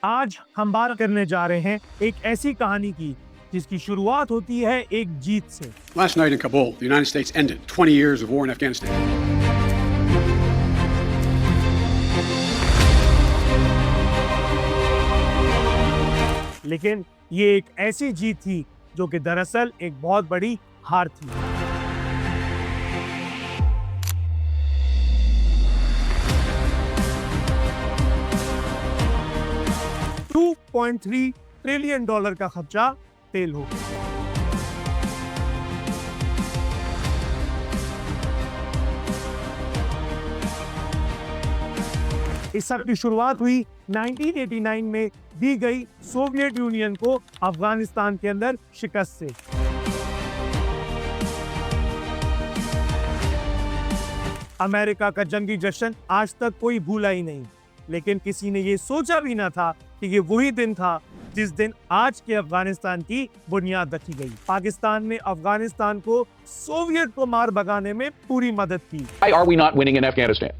आज हम बात करने जा रहे हैं एक ऐसी कहानी की जिसकी शुरुआत होती है एक जीत से। Last night in Kabul, the United States ended 20 years of war in Afghanistan. लेकिन ये एक ऐसी जीत थी जो कि दरअसल एक बहुत बड़ी हार थी। $2.3 ट्रिलियन का खर्चा तेल हो गया। इस सब की शुरुआत हुई 1989 में दी गई सोवियत यूनियन को अफगानिस्तान के अंदर शिकस्त से। अमेरिका का जंगी जश्न आज तक कोई भूला ही नहीं, लेकिन किसी ने ये सोचा भी ना था कि ये वही दिन था जिस दिन आज के अफगानिस्तान की बुनियाद रखी गई। पाकिस्तान ने अफगानिस्तान को सोवियत को मार भगाने में पूरी मदद की। Why are we not winning in Afghanistan?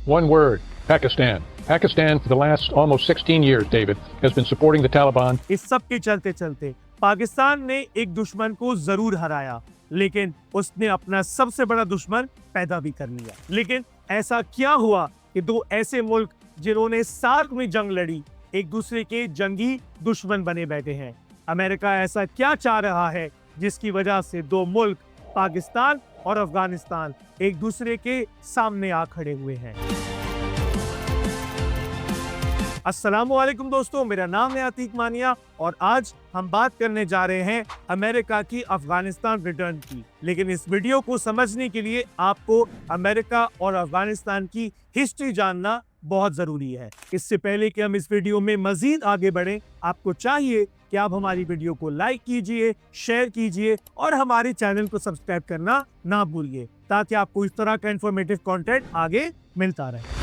One word, Pakistan. Pakistan, for the last almost 16 years, David, has been supporting the Taliban. इस सब के चलते चलते पाकिस्तान ने एक दुश्मन को जरूर हराया, लेकिन उसने अपना सबसे बड़ा दुश्मन पैदा भी कर लिया। लेकिन ऐसा क्या हुआ कि दो ऐसे मुल्क जिन्होंने साथ में जंग लड़ी एक दूसरे के जंगी दुश्मन बने बैठे हैं? अमेरिका ऐसा क्या चाह रहा है जिसकी वजह से दो मुल्क पाकिस्तान और अफगानिस्तान एक दूसरे के सामने आ खड़े हुए हैं? अस्सलामुअलैकुम दोस्तों, मेरा नाम है अतीक मानिया और आज हम बात करने जा रहे हैं अमेरिका की अफगानिस्तान रिटर्न की। लेकिन इस वीडियो को समझने के लिए आपको अमेरिका और अफगानिस्तान की हिस्ट्री जानना बहुत जरूरी है। इससे पहले कि हम इस वीडियो में मजीद आगे बढ़ें, आपको चाहिए कि आप हमारी वीडियो को लाइक कीजिए, शेयर कीजिए और हमारे चैनल को सब्सक्राइब करना ना भूलिए, ताकि आपको इस तरह का इंफॉर्मेटिव कंटेंट आगे मिलता रहे।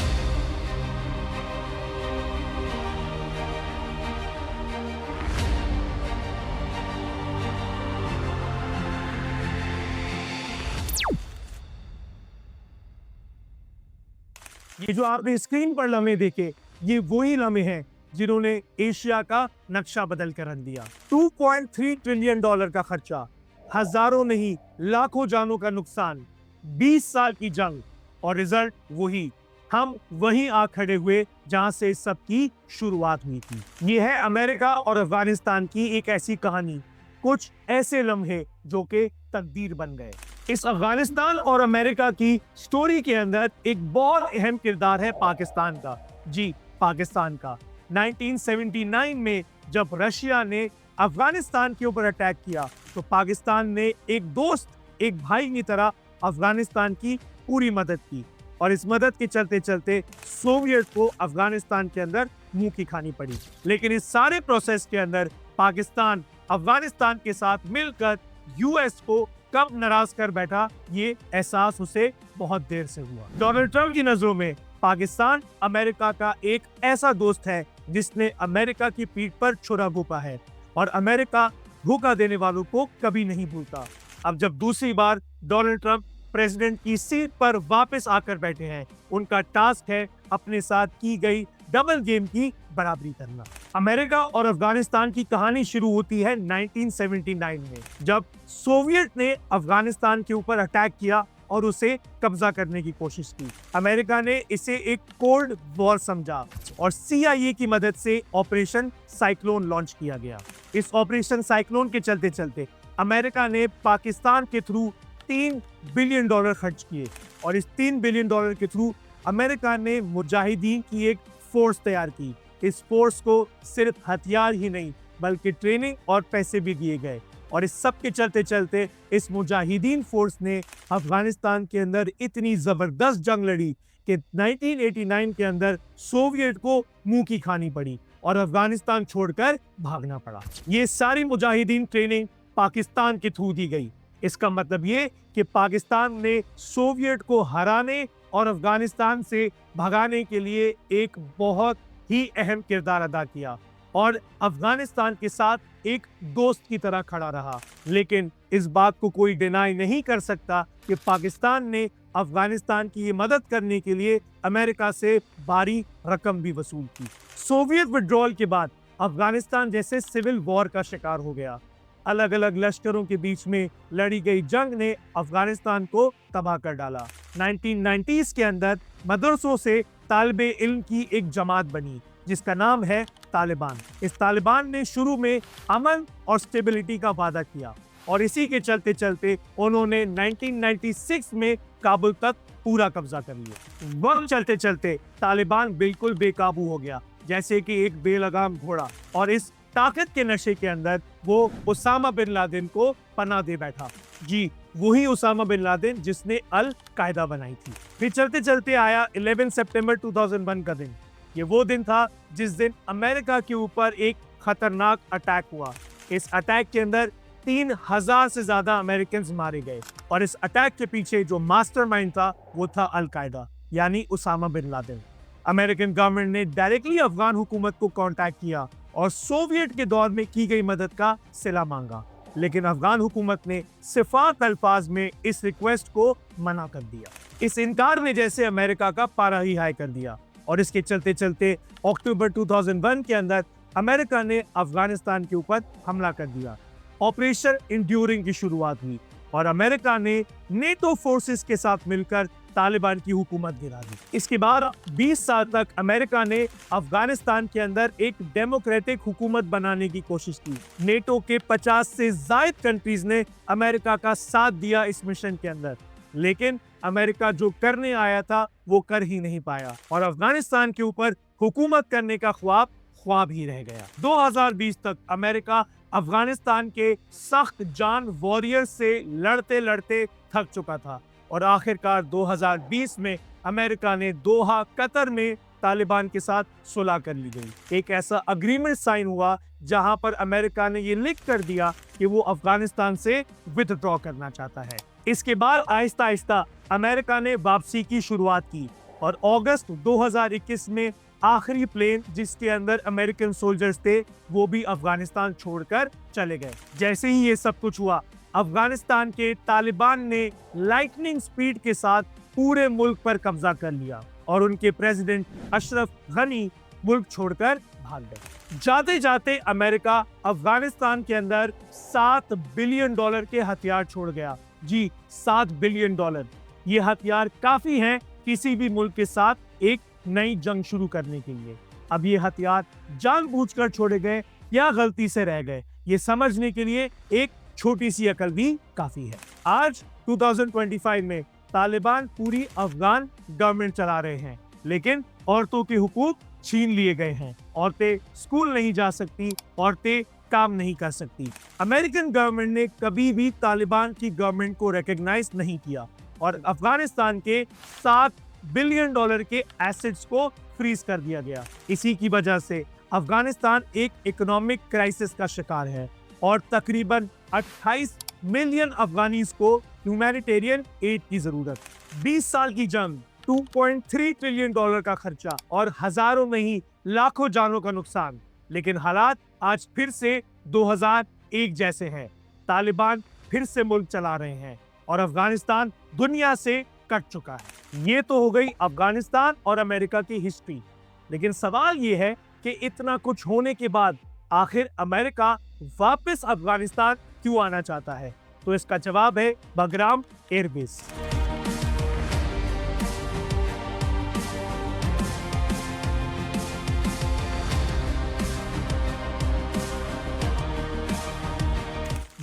ये जो आपने स्क्रीन पर लम्हे देखे, ये वही लम्हे हैं जिन्होंने एशिया का नक्शा बदल कर रख दिया। $2.3 ट्रिलियन का खर्चा, हजारों नहीं लाखों जानों का नुकसान, 20 साल की जंग और रिजल्ट वही। हम वहीं आ खड़े हुए जहां से इस सब की शुरुआत हुई थी। ये है अमेरिका और अफगानिस्तान की एक ऐसी कहानी, कुछ ऐसे लम्हे जो कि तकदीर बन गए। इस अफगानिस्तान और अमेरिका की स्टोरी के अंदर एक बहुत अहम किरदार है पाकिस्तान का। जी, पाकिस्तान का। 1979 में जब रशिया ने अफगानिस्तान के ऊपर अटैक किया तो पाकिस्तान ने एक दोस्त, एक भाई की तरह अफगानिस्तान की पूरी मदद की और इस मदद के चलते चलते सोवियत को अफगानिस्तान के अंदर मुंह की खानी पड़ी। लेकिन इस सारे प्रोसेस के अंदर पाकिस्तान अफगानिस्तान के साथ मिलकर यूएस को कब नाराज कर बैठा, ये एहसास उसे बहुत देर से हुआ। डोनाल्ड ट्रंप की नजरों में पाकिस्तान अमेरिका का एक ऐसा दोस्त है जिसने अमेरिका की पीठ पर छुरा घोंपा है और अमेरिका धोखा देने वालों को कभी नहीं भूलता। अब जब दूसरी बार डोनाल्ड ट्रंप प्रेसिडेंट की सीट पर वापस आकर बैठे हैं, उनका टास्क है अपने साथ की गई डबल गेम की बराबरी करना। अमेरिका और अफगानिस्तान की कहानी शुरू होती है 1979 में, जब सोवियत ने अफगानिस्तान के ऊपर अटैक किया और उसे कब्जा करने की कोशिश की। अमेरिका ने इसे एक कोल्ड वॉर समझा और CIA की मदद से ऑपरेशन साइक्लोन लॉन्च किया गया। इस ऑपरेशन साइक्लोन के चलते चलते अमेरिका ने पाकिस्तान के थ्रू $3 बिलियन खर्च किए और इस $3 बिलियन के थ्रू अमेरिका ने मुजाहिदीन की एक फोर्स तैयार की। इस फोर्स को सिर्फ हथियार ही नहीं बल्कि ट्रेनिंग और पैसे भी दिए गए और इस सब के चलते चलते इस मुजाहिदीन फोर्स ने अफगानिस्तान के अंदर इतनी जबरदस्त जंग लड़ी कि 1989 के अंदर सोवियत को मुंह की खानी पड़ी और अफगानिस्तान छोड़कर भागना पड़ा। ये सारी मुजाहिदीन ट्रेनिंग पाकिस्तान के थ्रू दी गई। इसका मतलब ये कि पाकिस्तान ने सोवियत को हराने और अफगानिस्तान से भगाने के लिए एक बहुत ही अहम किरदार अदा किया और अफगानिस्तान के साथ एक दोस्त की तरह खड़ा रहा। लेकिन इस बात को कोई डिनाई नहीं कर सकता कि पाकिस्तान ने अफगानिस्तान की ये मदद करने के लिए अमेरिका से भारी रकम भी वसूल की। सोवियत विड्रॉल के बाद अफगानिस्तान जैसे सिविल वॉर का शिकार हो गया। अलग अलग लश्करों के बीच में लड़ी गई जंग ने अफगानिस्तान को तबाह कर डाला। 1990s के अंदर मदरसों से तालिबे इल्म की एक जमात बनी जिसका नाम है तालिबान। इस तालिबान ने शुरू में अमन और स्टेबिलिटी का वादा किया और इसी के चलते चलते उन्होंने 1996 में काबुल तक पूरा कब्जा कर लिया। वक्त चलते चलते तालिबान बिल्कुल बेकाबू हो गया, जैसे कि एक बेलगाम घोड़ा, और इस ताकत के नशे के अंदर वो उसामा बिन लादेन को पनाह दे बैठा। जी, वही उसामा बिन लादेन जिसने अल कायदा बनाई थी। फिर चलते चलते आया 11 सितंबर 2001 का दिन। ये वो दिन था जिस दिन अमेरिका के ऊपर एक खतरनाक अटैक हुआ। इस अटैक के अंदर 3000 से ज्यादा अमेरिकन मारे गए और इस अटैक के पीछे जो मास्टरमाइंड था वो था अल कायदा, यानी Osama bin Laden. American government ने डायरेक्टली अफगान हुकूमत को कांटेक्ट किया और सोवियत के दौर में की गई मदद का सिला मांगा, लेकिन अफगान हुकूमत ने सिफात अल्फाज में इस रिक्वेस्ट को मना कर दिया। इस इनकार ने जैसे अमेरिका का पारा ही हाई कर दिया और इसके चलते चलते अक्टूबर 2001 के अंदर अमेरिका ने अफगानिस्तान के ऊपर हमला कर दिया। ऑपरेशन इंड्यूरिंग की शुरुआत हुई और अमेरिका ने नेटो फोर्सेस के साथ मिलकर तालिबान की हुकूमत गिरा दी। इसके बाद 20 साल तक अमेरिका ने अफगानिस्तान के अंदर एक डेमोक्रेटिक हुकूमत बनाने की कोशिश की। नेटो के 50 से ज्यादा कंट्रीज ने अमेरिका का साथ दिया इस मिशन के अंदर, लेकिन अमेरिका जो करने आया था वो कर ही नहीं पाया और अफगानिस्तान के ऊपर हुकूमत करने का ख्वाब ही रह गया। 2020 तक अमेरिका अफगानिस्तान के सख्त जान वॉरियर से लड़ते लड़ते थक चुका था और आखिरकार 2020 में अमेरिका ने दोहा कतर में तालिबान के साथ सुलह कर ली गई। एक ऐसा अग्रीमेंट साइन हुआ जहां पर अमेरिका ने ये लिख कर दिया कि वो अफगानिस्तान से विथड्रॉ करना चाहता है। इसके बाद आहिस्ता आहिस्ता अमेरिका ने वापसी की शुरुआत की और अगस्त 2021 में आखिरी प्लेन जिसके अंदर अमेरिकन सोल्जर्स थे वो भी अफगानिस्तान छोड़कर चले गए। जैसे ही ये सब कुछ हुआ, अफगानिस्तान के तालिबान ने लाइटनिंग स्पीड के साथ पूरे मुल्क पर कब्जा कर लिया और उनके प्रेसिडेंट अशरफ गनी मुल्क छोड़कर भाग गए। जाते जाते अमेरिका अफगानिस्तान के अंदर $7 बिलियन के हथियार छोड़ गया। जी, $7 बिलियन। ये हथियार काफी हैं किसी भी मुल्क के साथ एक नई जंग शुरू करने के लिए। अब ये हथियार जानबूझकर छोड़े गए या गलती से रह गए, ये समझने के लिए एक छोटी सी अकल भी काफी है। आज 2025 में तालिबान पूरी अफगान गवर्नमेंट चला रहे हैं, लेकिन औरतों के हुकूक छीन लिए गए हैं। औरतें स्कूल नहीं जा सकती, औरतें काम नहीं कर सकती। अमेरिकन गवर्नमेंट ने कभी भी तालिबान की गवर्नमेंट को रिकॉग्नाइज नहीं किया और अफगानिस्तान के $7 बिलियन के एसेट्स को फ्रीज कर दिया गया। इसी की वजह से अफगानिस्तान एक इकोनॉमिक क्राइसिस का शिकार है और तकरीबन 28 मिलियन अफगानीज को ह्यूमैनिटेरियन एड की जरूरत। 20 साल की जंग, $2.3 ट्रिलियन का खर्चा और हजारों नहीं लाखों जानों का नुकसान, लेकिन हालात आज फिर से 2001 जैसे हैं। तालिबान फिर से मुल्क चला रहे हैं और अफगानिस्तान दुनिया से कट चुका है। ये तो हो गई अफगानिस्तान और अमेरिका की हिस्ट्री, लेकिन सवाल ये है कि इतना कुछ होने के बाद आखिर अमेरिका वापस अफगानिस्तान क्यों आना चाहता है? तो इसका जवाब है बगराम एयरबेस।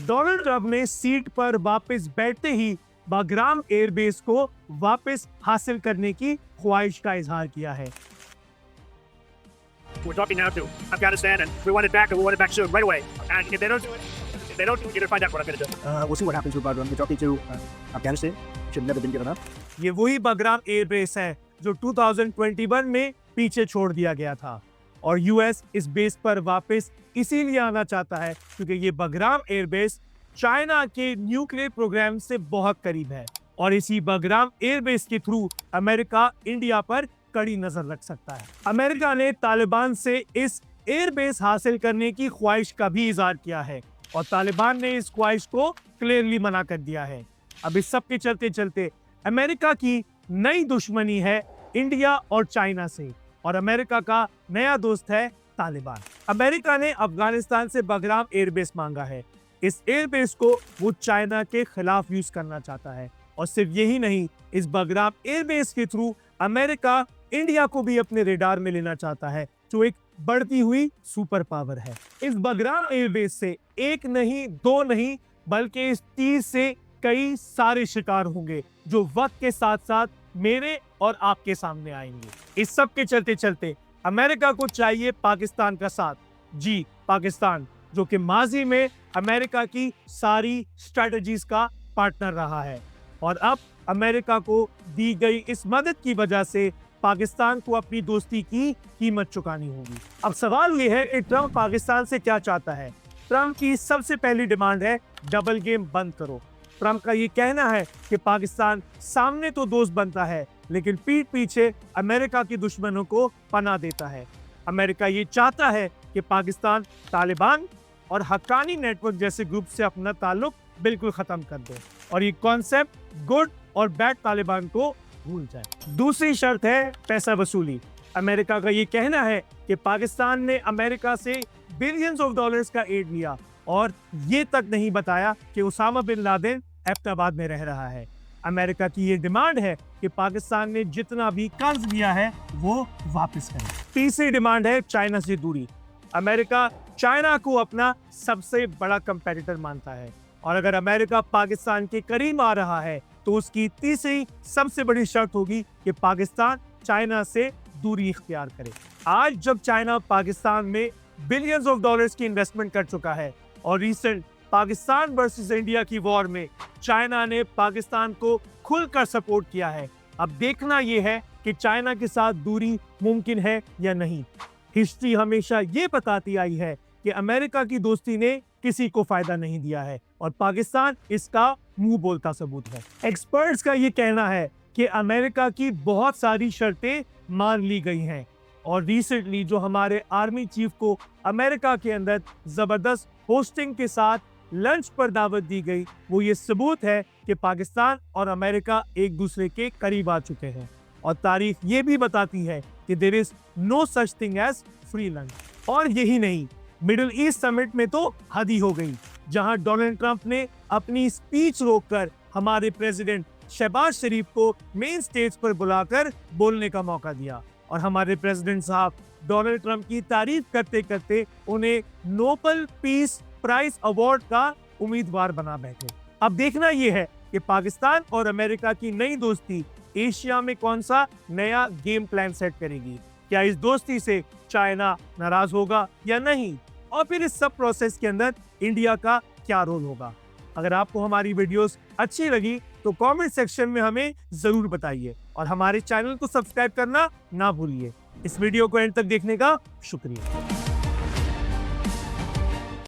डोनाल्ड ट्रंप ने सीट पर वापस बैठते ही बगराम एयरबेस को वापस हासिल करने की ख्वाहिश का इजहार किया है। We're talking now to Afghanistan, and we want it back, and we want it back soon, right away. And if they don't do it, you're going to find out what I'm going to do. We'll see what happens with Bagram. We're talking to Afghanistan. Should never been given up. ये वही Bagram airbase है जो 2021 में पीछे छोड़ दिया गया था और यूएस इस बेस पर वापस इसीलिए आना चाहता है क्योंकि ये बगराम एयरबेस चाइना के न्यूक्लियर प्रोग्राम से बहुत करीब है और इसी बगराम एयरबेस के थ्रू अमेरिका इंडिया पर कड़ी नजर रख सकता है। अमेरिका ने तालिबान से इस एयरबेस हासिल करने की ख्वाहिश का भी इजहार किया है और तालिबान ने इस ख्वाहिश को क्लियरली मना कर दिया है। अब इस सब के चलते चलते अमेरिका की नई दुश्मनी है इंडिया और चाइना से। और अमेरिका का नया दोस्त है तालिबान। अमेरिका ने अफगानिस्तान से बगराम एयरबेस मांगा है। इस एयरबेस को वो चाइना के खिलाफ यूज करना चाहता है। और सिर्फ यही नहीं, इस बगराम एयरबेस के थ्रू अमेरिका इंडिया को भी अपने रेडार में लेना चाहता है, जो एक बढ़ती हुई सुपर पावर है। इस बगराम एयरबेस से एक नहीं, दो नहीं, बल्कि इस तीर से कई सारे शिकार होंगे, जो वक्त के साथ साथ मेरे और आपके सामने आएंगे। इस सब के चलते चलते अमेरिका को चाहिए पाकिस्तान का साथ। जी, पाकिस्तान, जो कि माजी में अमेरिका की सारी स्ट्रेटजीज का पार्टनर रहा है। और अब अमेरिका को दी गई इस मदद की वजह से पाकिस्तान को अपनी दोस्ती की कीमत चुकानी होगी। अब सवाल यह है कि ट्रंप पाकिस्तान से क्या चाहता है। ट्रंप की सबसे पहली डिमांड है डबल गेम बंद करो। ट्रंप का ये कहना है कि पाकिस्तान सामने तो दोस्त बनता है, लेकिन पीठ पीछे अमेरिका के दुश्मनों को पनाह देता है। अमेरिका ये चाहता है कि पाकिस्तान तालिबान और हक्कानी नेटवर्क जैसे ग्रुप से अपना ताल्लुक बिल्कुल खत्म कर दे और ये कॉन्सेप्ट गुड और बैड तालिबान को भूल जाए। दूसरी शर्त है पैसा वसूली। अमेरिका का ये कहना है कि पाकिस्तान ने अमेरिका से बिलियंस ऑफ डॉलर्स का एड लिया और ये तक नहीं बताया कि उसामा बिन लादेन एबटाबाद में रह रहा है। अमेरिका की ये डिमांड है कि पाकिस्तान ने जितना भी कर्ज लिया है वो वापस करे। तीसरी डिमांड है चाइना से दूरी। अमेरिका चाइना को अपना सबसे बड़ा कंपेटिटर मानता है और अगर अमेरिका पाकिस्तान के करीब आ रहा है तो उसकी तीसरी सबसे बड़ी शर्त होगी कि पाकिस्तान चाइना से दूरी इख्तियार करे। आज जब चाइना पाकिस्तान में बिलियंस ऑफ डॉलर्स की इन्वेस्टमेंट कर चुका है और रिसेंट पाकिस्तान वर्सेस इंडिया की वॉर में चाइना ने पाकिस्तान को खुलकर सपोर्ट किया है, अब देखना यह है कि चाइना के साथ दूरी मुमकिन है या नहीं। हिस्ट्री हमेशा ये बताती आई है कि अमेरिका की दोस्ती ने किसी को फायदा नहीं दिया है और पाकिस्तान इसका मुंह बोलता सबूत है। एक्सपर्ट्स का ये कहना है कि अमेरिका की बहुत सारी शर्तें मान ली गई हैं और रिसेंटली जो हमारे आर्मी चीफ को अमेरिका के अंदर जबरदस्त होस्टिंग के साथ लंच पर दावत दी गई, वो ये सबूत है कि पाकिस्तान और अमेरिका एक दूसरे के करीब आ चुके हैं। और तारीख ये भी बताती है कि there is no such thing as free lunch. और यही नहीं, मिडिल ईस्ट समिट में तो हद ही हो गई, जहां डोनाल्ड ट्रंप ने अपनी स्पीच रोककर हमारे प्रेसिडेंट शहबाज शरीफ को मेन स्टेज पर बुलाकर बोलने का मौका दिया और हमारे प्रेसिडेंट साहब डोनाल्ड ट्रंप की तारीफ करते करते उन्हें नोबेल पीस प्राइज अवार्ड का उम्मीदवार बना बैठे। अब देखना यह है कि पाकिस्तान और अमेरिका की नई दोस्ती एशिया में कौन सा नया गेम प्लान सेट करेगी। क्या इस दोस्ती से चाइना नाराज होगा या नहीं, और फिर इस सब प्रोसेस के अंदर इंडिया का क्या रोल होगा। अगर आपको हमारी वीडियोस अच्छी लगी तो कमेंट सेक्शन में हमें जरूर बताइए और हमारे चैनल को सब्सक्राइब करना ना भूलिए। इस वीडियो को एंड तक देखने का शुक्रिया।